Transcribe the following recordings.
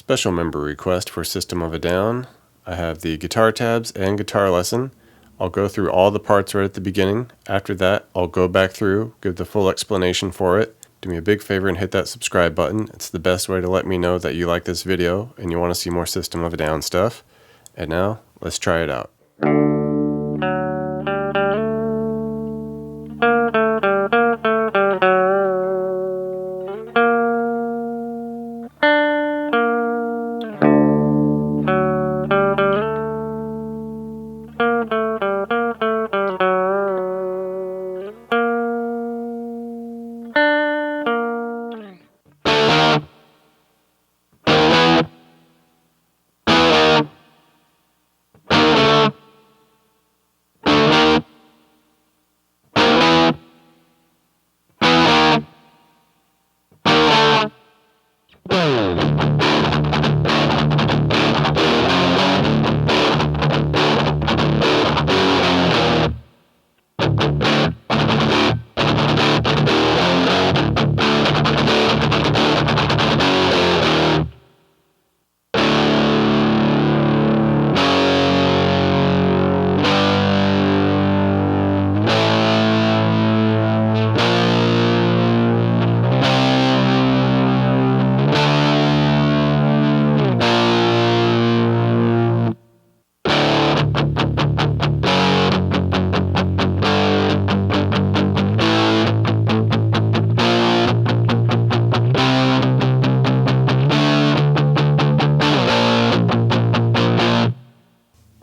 Special member request for System of a Down. I have the guitar tabs and guitar lesson. I'll go through all the parts right at the beginning. After that, I'll go back through, give the full explanation for it. Do me a big favor and hit that subscribe button. It's the best way to let me know that you like this video and you want to see more System of a Down stuff. And now, let's try it out.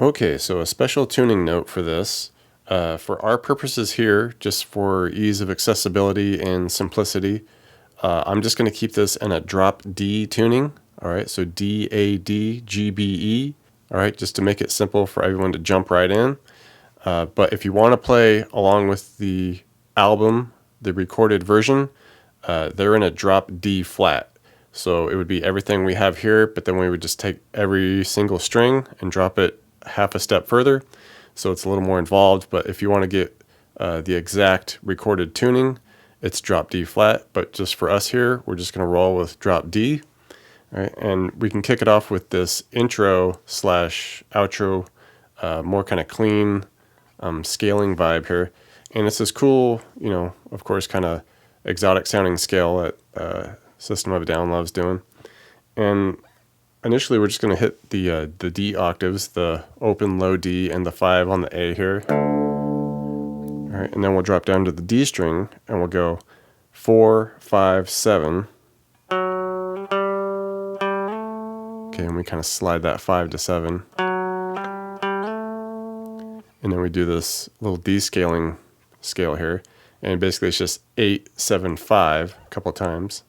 Okay, so a special tuning note for this. For our purposes here, just for ease of accessibility and simplicity, I'm just going to keep this in a drop D tuning. All right, so D, A, D, G, B, E. All right, just to make it simple for everyone to jump right in. But if you want to play along with the album, the recorded version, they're in a drop D flat. So it would be everything we have here, but then we would just take every single string and drop it half a step further. So it's a little more involved, but if you want to get the exact recorded tuning, it's drop D flat. But just for us here, we're just going to roll with drop D. All right, and we can kick it off with this intro slash outro, more kind of clean scaling vibe here. And it's this cool, you know, of course, kind of exotic sounding scale that System of a Down loves doing. And initially we're just going to hit the D octaves, the open low D and the 5 on the A here. All right, and then we'll drop down to the D string and we'll go 4, 5, 7. Okay, and we kind of slide that 5 to 7. And then we do this little descaling scale here. And basically it's just 8, 7, 5 a couple times.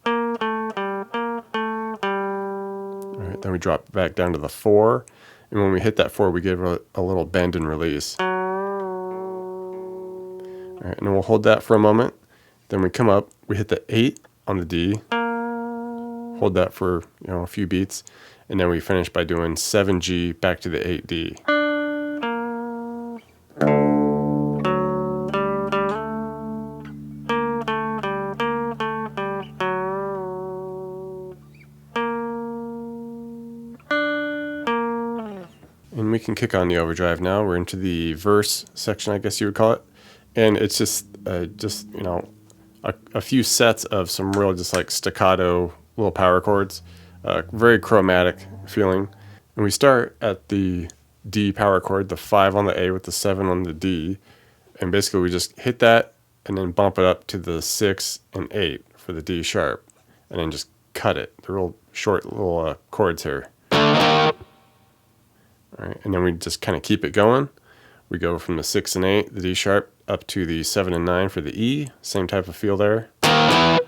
All right, then we drop back down to the 4. And when we hit that 4, we give a little bend and release. All right, and then we'll hold that for a moment. Then we come up, we hit the 8 on the D. Hold that for, you know, a few beats. And then we finish by doing 7G back to the 8D. And we can kick on the overdrive now. We're into the verse section, I guess you would call it. And it's just you know, a few sets of some real just like staccato little power chords. Very chromatic feeling. And we start at the D power chord, the 5 on the A with the 7 on the D. And basically we just hit that and then bump it up to the 6 and 8 for the D sharp. And then just cut it. The real short little chords here. All right, and then we just kind of keep it going. We go from the 6 and 8, the D sharp, up to the 7 and 9 for the E. Same type of feel there. All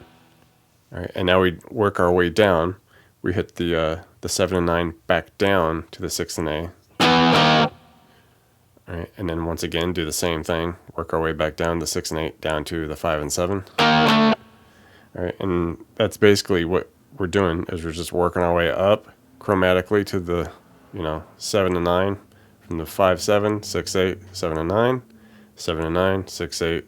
right, and now we work our way down. We hit the 7 and 9 back down to the 6 and A. All right, and then once again do the same thing. Work our way back down the 6 and 8 down to the 5 and 7. All right, and that's basically what we're doing is we're just working our way up chromatically to the, you know, 7 and 9 from the 5 7 6 8 7 and 9 7 and 9 6 8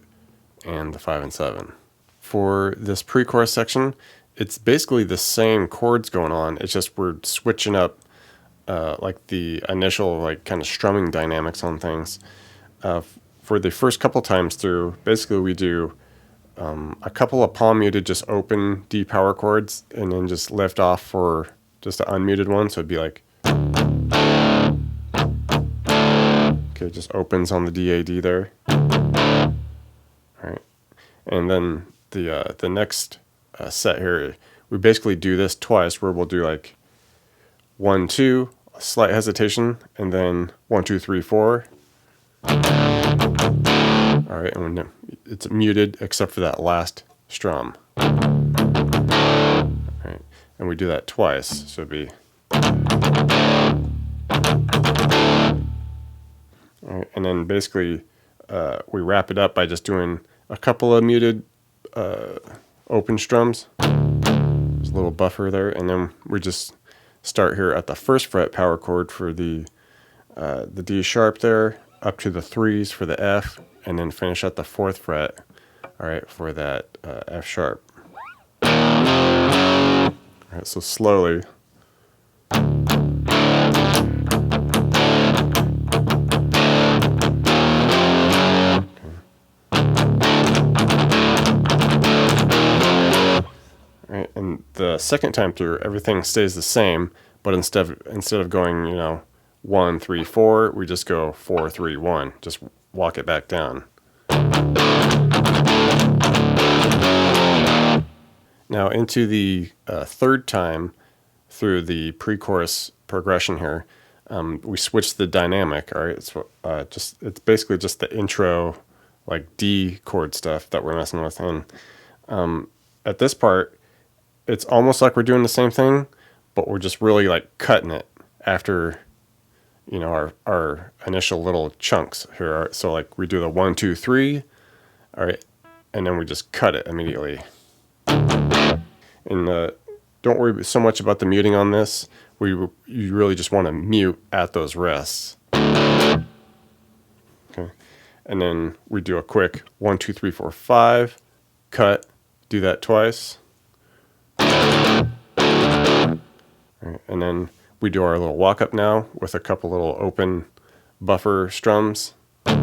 and the 5 and 7. For this pre-chorus section, it's basically the same chords going on. It's just we're switching up like the initial like kind of strumming dynamics on things. For the first couple times through, basically we do a couple of palm muted, just open D power chords, and then just lift off for just an unmuted one. So it'd be like, okay, just opens on the DAD there. All right, and then the next set here, we basically do this twice, where we'll do like 1, 2, a slight hesitation, and then 1, 2, 3, 4. All right, and when it's muted except for that last strum. All right, and we do that twice, so it'd be. All right, and then basically we wrap it up by just doing a couple of muted open strums. There's a little buffer there, and then we just start here at the first fret power chord for the D sharp there, up to the 3s for the F, and then finish at the 4th fret, all right, for that F sharp. All right, so slowly. Right, and the second time through, everything stays the same, but instead of going, 1, 3, 4, we just go 4, 3, 1. Just walk it back down. Now into the third time through the pre-chorus progression here, we switch the dynamic. All right, it's basically just the intro, like D chord stuff that we're messing with. And at this part, it's almost like we're doing the same thing, but we're just really like cutting it after, our initial little chunks here. So like we do the 1, 2, 3, all right, and then we just cut it immediately. And don't worry so much about the muting on this. You really just want to mute at those rests. Okay, and then we do a quick 1, 2, 3, 4, 5, cut. Do that twice. Right, and then we do our little walk up now with a couple little open buffer strums. All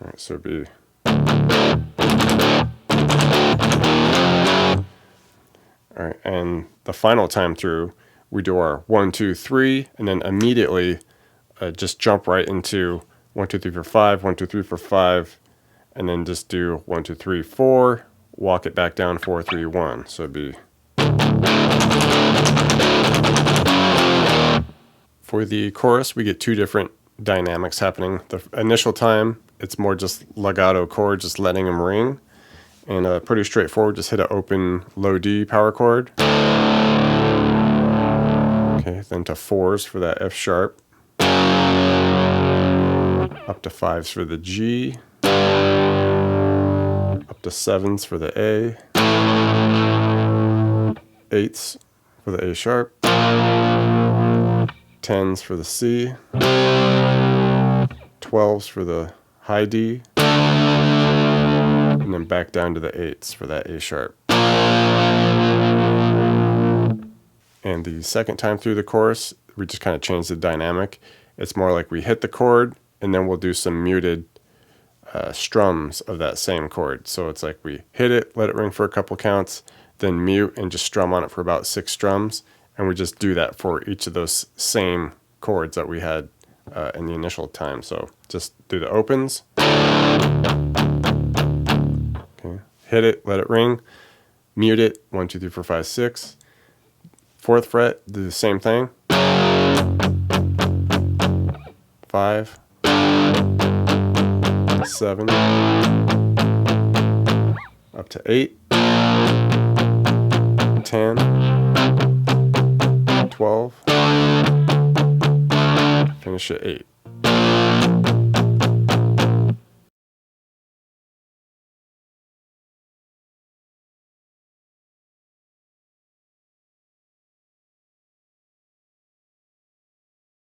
right, so it'd be. All right, and the final time through, we do our 1, 2, 3, and then immediately just jump right into 1, 2, 3, 4, 5, 1, 2, 3, 4, 5, and then just do 1, 2, 3, 4, walk it back down 4, 3, 1. So it'd be. For the chorus, we get two different dynamics happening. The initial time, it's more just legato chord, just letting them ring. And pretty straightforward, just hit an open low D power chord. Okay, then to 4s for that F sharp. Up to 5s for the G. Up to 7s for the A. 8s for the A sharp. 10s for the C. 12s for the high D. And then back down to the 8s for that A sharp. And the second time through the chorus, we just kind of change the dynamic. It's more like we hit the chord, and then we'll do some muted strums of that same chord. So it's like we hit it, let it ring for a couple counts, then mute and just strum on it for about 6 strums. And we just do that for each of those same chords that we had in the initial time. So just do the opens. Okay. Hit it, let it ring, mute it, 1, 2, 3, 4, 5, 6. 4th fret, do the same thing. 5, 7, up to 8, 10, 12, finish at 8.